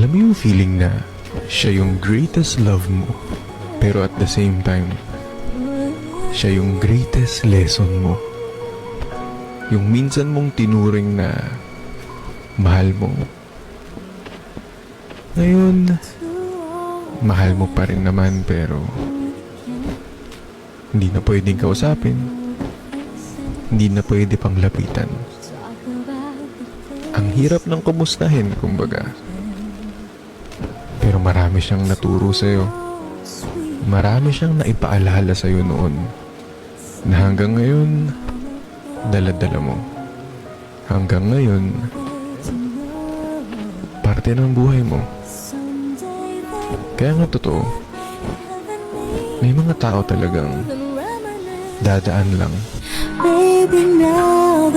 Alam mo yung feeling na siya yung greatest love mo, pero at the same time, siya yung greatest lesson mo. Yung minsan mong tinuring na mahal mo. Ngayon, mahal mo pa rin naman pero hindi na pwedeng kausapin. Hindi na pwede pang lapitan. Ang hirap ng kumustahin, kumbaga. Pero marami siyang naturo sa'yo. Marami siyang naipaalala sa'yo noon. Na hanggang ngayon, dala-dala mo. Hanggang ngayon, parte ng buhay mo. Kaya nga totoo, may mga tao talagang dadaan lang. Baby, now